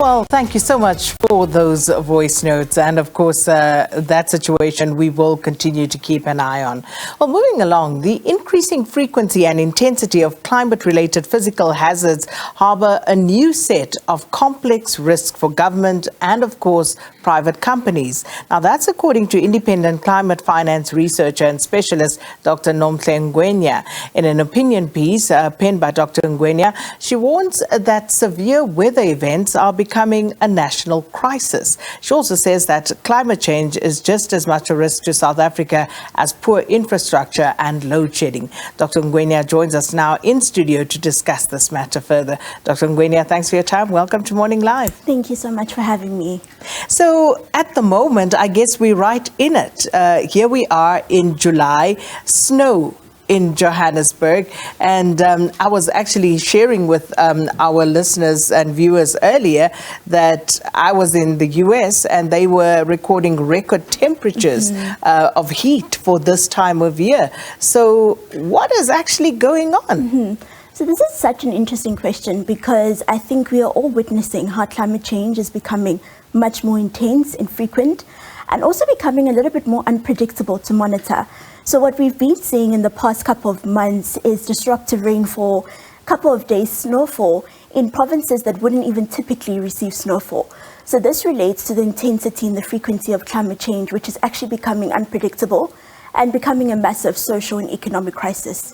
Well, thank you so much for those voice notes. And of course, that situation we will continue to keep an eye on. Well, moving along, the increasing frequency and intensity of climate-related physical hazards harbor a new set of complex risks for government and, of course, private companies. Now, that's according to independent climate finance researcher and specialist Dr. Nomhle Ngwenya. In an opinion piece penned by Dr. Ngwenya, she warns that severe weather events are becoming a national crisis. She also says that climate change is just as much a risk to South Africa as poor infrastructure and load shedding. Dr. Ngwenya joins us now in studio to discuss this matter further. Dr. Ngwenya, thanks for your time. Welcome to Morning Live. Thank you so much for having me. So at the moment, I guess we're right in it. Here we are in July, snow in Johannesburg, and I was actually sharing with our listeners and viewers earlier that I was in the US and they were recording record temperatures of heat for this time of year. So what is actually going on? So this is such an interesting question because I think we are all witnessing how climate change is becoming much more intense and frequent and also becoming a little bit more unpredictable to monitor. So what we've been seeing in the past couple of months is disruptive rainfall, couple of days snowfall in provinces that wouldn't even typically receive snowfall. So this relates to the intensity and the frequency of climate change, which is actually becoming unpredictable and becoming a massive social and economic crisis.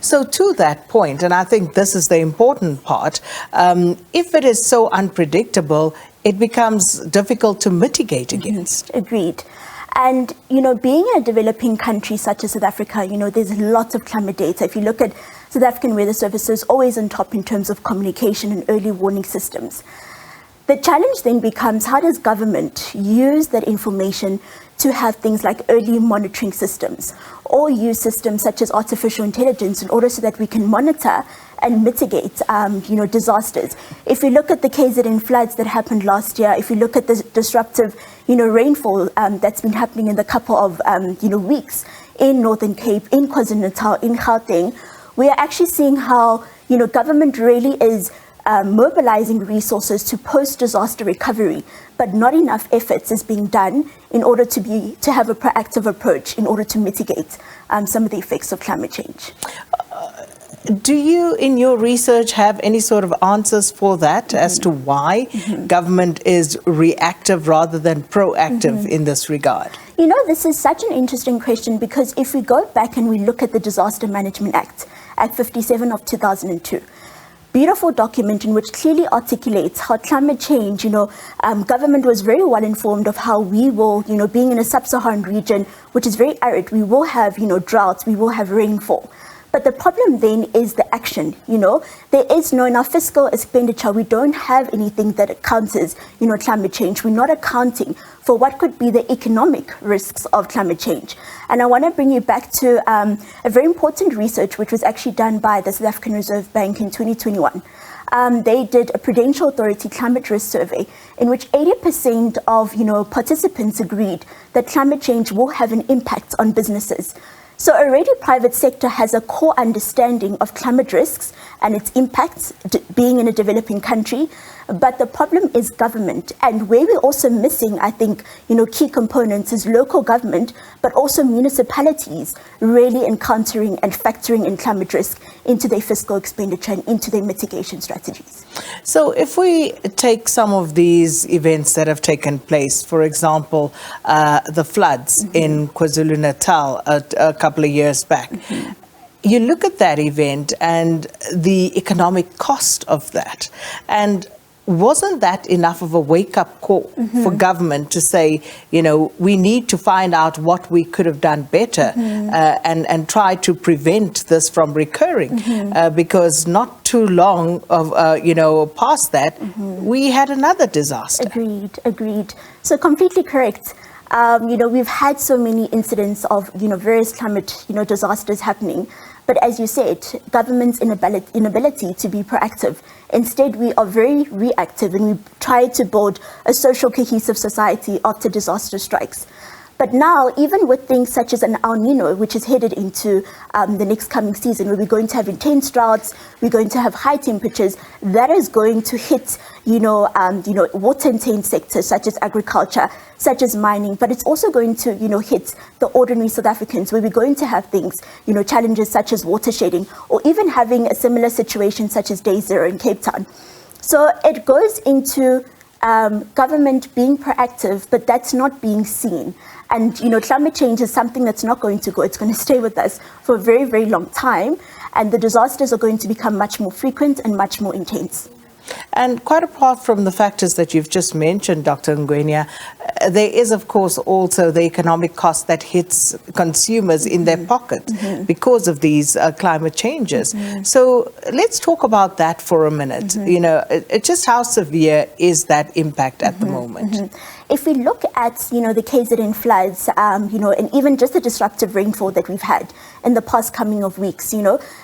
So to that point, and I think this is the important part, if it is so unpredictable, it becomes difficult to mitigate against. Agreed. And, being in a developing country such as South Africa, there's lots of climate data. If you look at South African Weather Services, always on top in terms of communication and early warning systems. The challenge then becomes, how does government use that information to have things like early monitoring systems or use systems such as artificial intelligence in order so that we can monitor and mitigate, disasters. If you look at the KZN floods that happened last year, if you look at the disruptive, rainfall that's been happening in the couple of, weeks in Northern Cape, in KwaZulu-Natal, in Gauteng, we are actually seeing how, government really is mobilizing resources to post-disaster recovery, but not enough efforts is being done in order to have a proactive approach in order to mitigate some of the effects of climate change. Do you, in your research, have any sort of answers for that as to why government is reactive rather than proactive in this regard? This is such an interesting question because if we go back and we look at the Disaster Management Act, Act 57 of 2002, beautiful document in which clearly articulates how climate change, government was very well informed of how we will, being in a sub-Saharan region, which is very arid, we will have, droughts, we will have rainfall. But the problem then is the action, There is in our fiscal expenditure, we don't have anything that counters, climate change. We're not accounting for what could be the economic risks of climate change. And I want to bring you back to a very important research which was actually done by the South African Reserve Bank in 2021. They did a Prudential Authority climate risk survey in which 80% of, participants agreed that climate change will have an impact on businesses. So already private sector has a core understanding of climate risks and its impacts being in a developing country. But the problem is government. And where we're also missing, I think, key components is local government, but also municipalities really encountering and factoring in climate risk into their fiscal expenditure and into their mitigation strategies. So if we take some of these events that have taken place, for example, the floods in KwaZulu-Natal a couple of years back, you look at that event and the economic cost of that, and wasn't that enough of a wake-up call for government to say, we need to find out what we could have done better and try to prevent this from recurring? Because not too long past that, we had another disaster. Agreed. So completely correct. We've had so many incidents of, various climate, disasters happening. But as you said, government's inability to be proactive. Instead, we are very reactive and we try to build a social cohesive society after disaster strikes. But now, even with things such as an El Nino, which is headed into the next coming season, where we're going to have intense droughts, we're going to have high temperatures, that is going to hit, water-intense sectors such as agriculture, such as mining, but it's also going to, hit the ordinary South Africans, where we're going to have things, challenges such as water shedding, or even having a similar situation such as Day Zero in Cape Town. So it goes into government being proactive, but that's not being seen. And, climate change is something that's not going to go. It's going to stay with us for a very, very long time. And the disasters are going to become much more frequent and much more intense. And quite apart from the factors that you've just mentioned, Dr. Ngwenya, there is, of course, also the economic cost that hits consumers in their pocket because of these climate changes. So let's talk about that for a minute. Just how severe is that impact at the moment? If we look at, the KZN floods, and even just the disruptive rainfall that we've had in the past coming of weeks,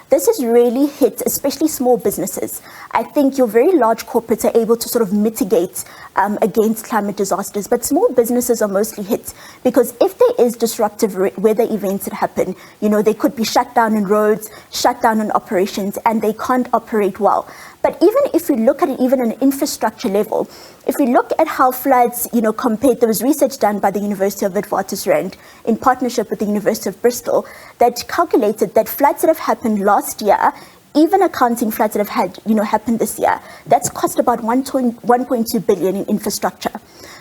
this has really hit, especially small businesses. I think your very large corporates are able to sort of mitigate against climate disasters, but small businesses are mostly hit because if there is disruptive weather events that happen, they could be shut down in roads, shut down in operations, and they can't operate well. But even if we look at it, even on an infrastructure level, if we look at how floods, compared, there was research done by the University of Witwatersrand in partnership with the University of Bristol that calculated that floods that have happened last year, even accounting floods that have had, happened this year, that's cost about 1.2 billion in infrastructure.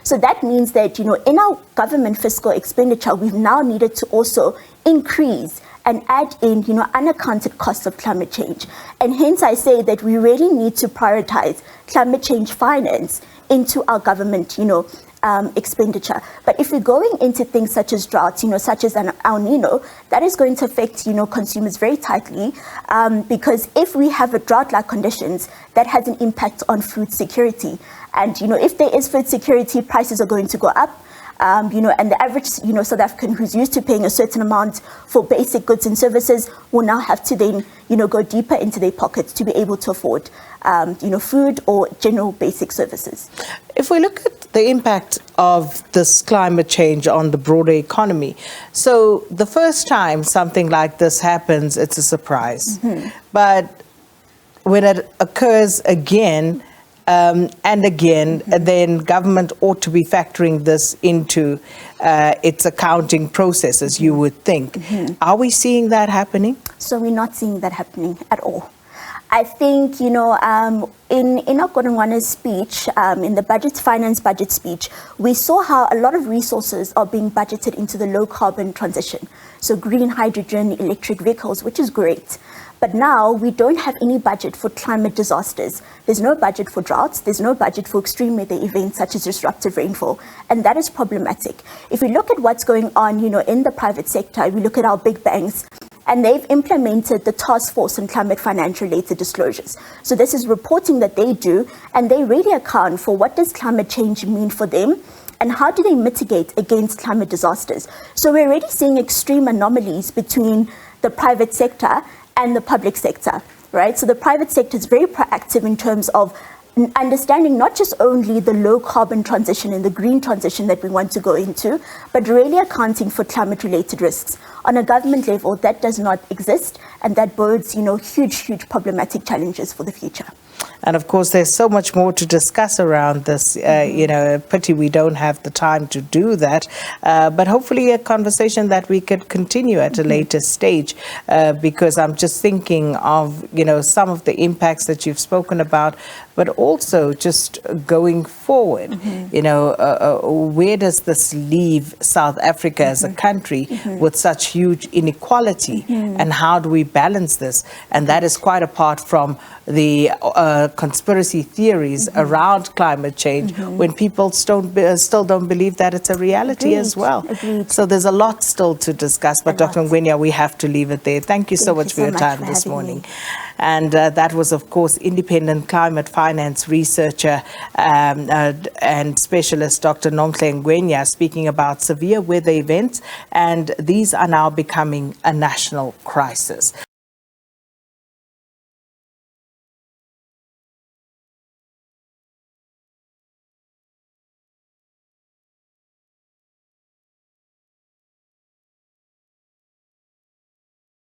So that means that, in our government fiscal expenditure, we've now needed to also increase and add in, unaccounted costs of climate change. And hence I say that we really need to prioritize climate change finance into our government, expenditure. But if we're going into things such as droughts, such as an El Nino, that is going to affect, consumers very tightly, because if we have a drought-like conditions, that has an impact on food security. And, if there is food security, prices are going to go up. And the average, South African who's used to paying a certain amount for basic goods and services will now have to then, go deeper into their pockets to be able to afford, food or general basic services. If we look at the impact of this climate change on the broader economy, so the first time something like this happens, it's a surprise. But when it occurs again, and again, then government ought to be factoring this into its accounting processes, you would think. Are we seeing that happening? So we're not seeing that happening at all. I think, in Nomhle Ngwenya's speech, in the finance budget speech, we saw how a lot of resources are being budgeted into the low carbon transition. So green hydrogen, electric vehicles, which is great. But now we don't have any budget for climate disasters. There's no budget for droughts. There's no budget for extreme weather events such as disruptive rainfall. And that is problematic. If we look at what's going on, in the private sector, we look at our big banks, and they've implemented the task force on climate finance related disclosures. So this is reporting that they do, and they really account for what does climate change mean for them and how do they mitigate against climate disasters. So we're already seeing extreme anomalies between the private sector and the public sector, right? So the private sector is very proactive in terms of understanding not just only the low carbon transition and the green transition that we want to go into, but really accounting for climate related risks. On a government level, that does not exist, and that bodes, huge problematic challenges for the future. And of course, there's so much more to discuss around this. Pity we don't have the time to do that. But hopefully a conversation that we could continue at a later stage, because I'm just thinking of, some of the impacts that you've spoken about, but also just going forward, where does this leave South Africa as a country with such huge inequality, and how do we balance this? And that is quite apart from the conspiracy theories around climate change, when people still don't believe that it's a reality as well. So there's a lot still to discuss, but Dr. Ngwenya, we have to leave it there. Thank you so much for your time this morning. And that was, of course, independent climate finance researcher and specialist Dr. Nomhle Ngwenya speaking about severe weather events, and these are now becoming a national crisis.